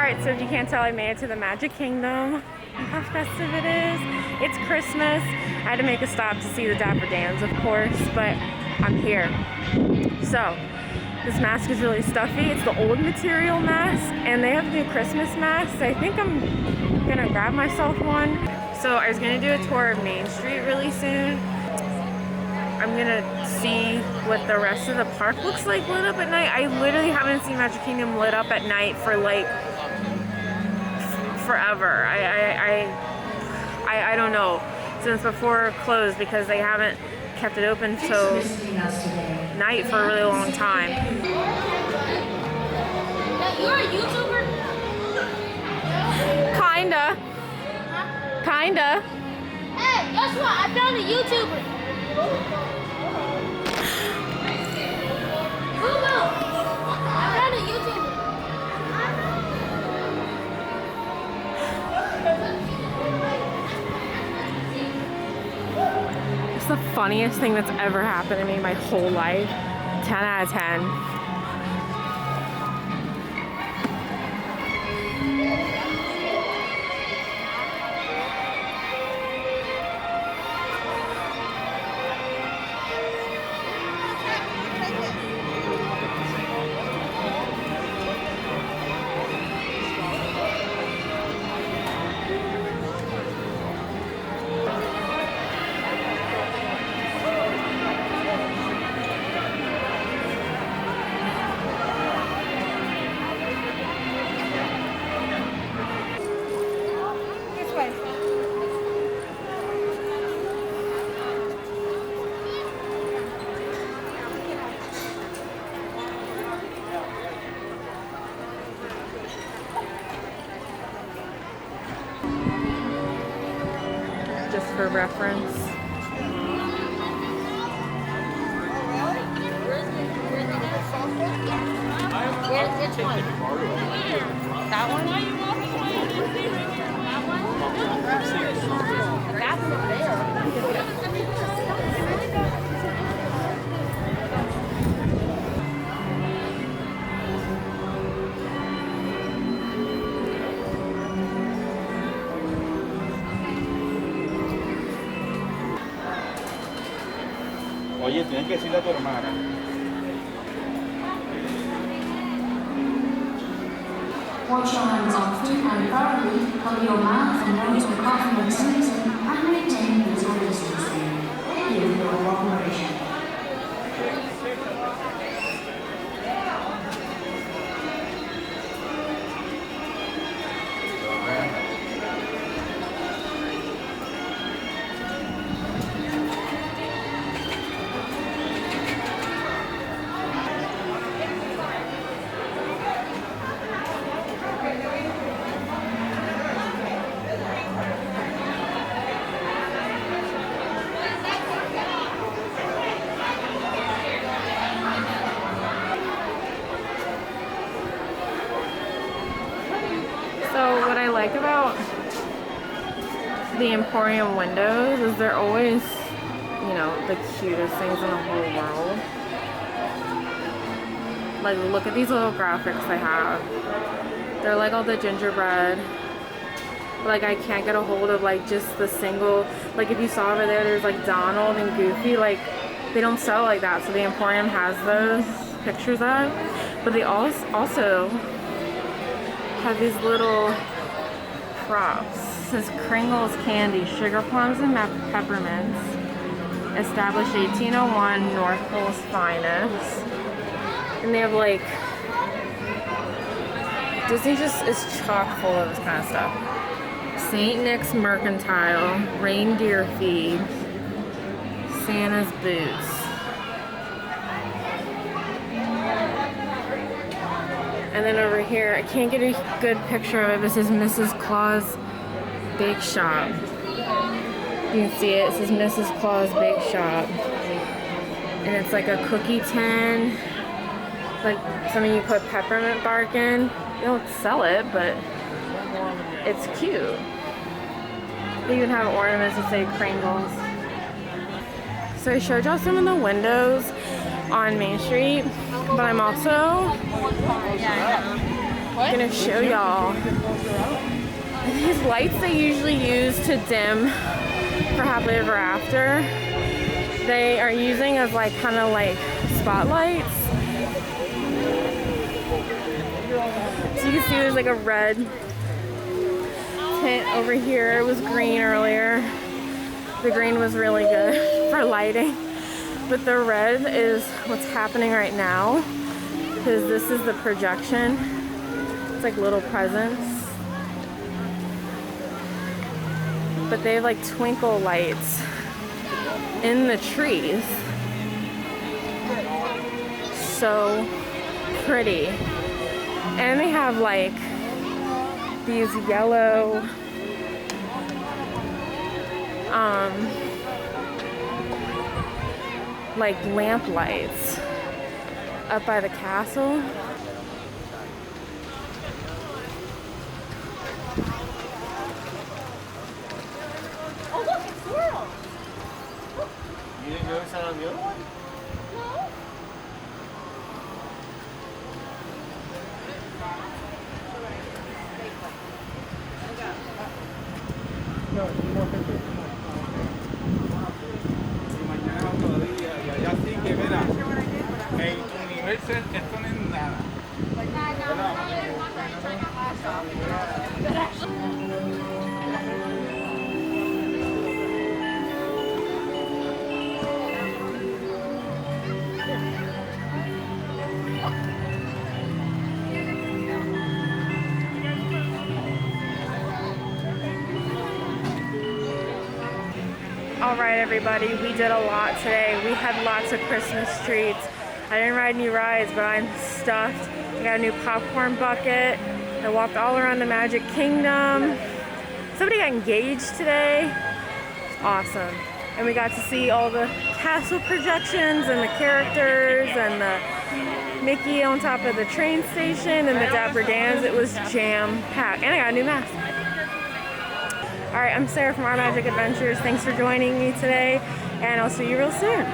Alright, so if you can't tell, I made it to the Magic Kingdom. Look how festive it is. It's Christmas. I had to make a stop to see the Dapper Dans, of course, but I'm here. So, this mask is really stuffy. It's the old material mask, and they have new Christmas masks. I think I'm gonna grab myself one. So I was gonna do a tour of Main Street really soon. I'm gonna see what the rest of the park looks like lit up at night. I literally haven't seen Magic Kingdom lit up at night for like forever. I don't know, since before it closed, because they haven't kept it open till night for a really long time. You're a YouTuber? Kinda. Kinda. Hey, guess what? I found a YouTuber. I found a YouTuber. It's the funniest thing that's ever happened to me my whole life. 10 out of 10. Just for reference. Which one? That one? That's over there. Oye, tienes que decirle a tu hermana. Wash your hands often and thoroughly, cover your mouth and nose with coughing and sneezing, and maintain physical distancing. Thank you for your cooperation. So what I like about the Emporium windows is they're always, you know, the cutest things in the whole world. Like, look at these little graphics they have. They're like all the gingerbread. Like, I can't get a hold of like just the single, like if you saw over there, there's like Donald and Goofy. Like, they don't sell like that, so the Emporium has those pictures of. But they also have these little props. It says Kringles candy, sugar plums and peppermints. Established 1801, North Pole's finest. And they have like, Disney just is chock full of this kind of stuff. St. Nick's Mercantile, Reindeer Feed, Santa's Boots. And then over here, I can't get a good picture of it. This is Mrs. Claus Bake Shop. You can see it. It says Mrs. Claus Bake Shop. And it's like a cookie tin. Like something you put peppermint bark in. They don't sell it, but it's cute. They even have ornaments that say Kringles. So I showed y'all some of the windows on Main Street, but I'm also I'm gonna show y'all. These lights they usually use to dim for Happily Ever After, they are using as like kind of like spotlights. So you can see there's like a red tint over here. It was green earlier. The green was really good for lighting. But the red is what's happening right now, because this is the projection. It's like little presents. But they have like twinkle lights in the trees. So pretty. And they have like these yellow like lamp lights up by the castle. Oh, look, it's squirrel. You didn't go inside on the other one? No. Y mañana otro día, y allá sí que verá. En tu universo esto no es nada. All right, everybody, we did a lot today. We had lots of Christmas treats. I didn't ride any rides, but I'm stuffed. I got a new popcorn bucket. I walked all around the Magic Kingdom. Somebody got engaged today. Awesome. And we got to see all the castle projections and the characters and the Mickey on top of the train station and the Dapper Dans. It was jam-packed. And I got a new mask. All right, I'm Sarah from Our Magic Adventures. Thanks for joining me today, and I'll see you real soon.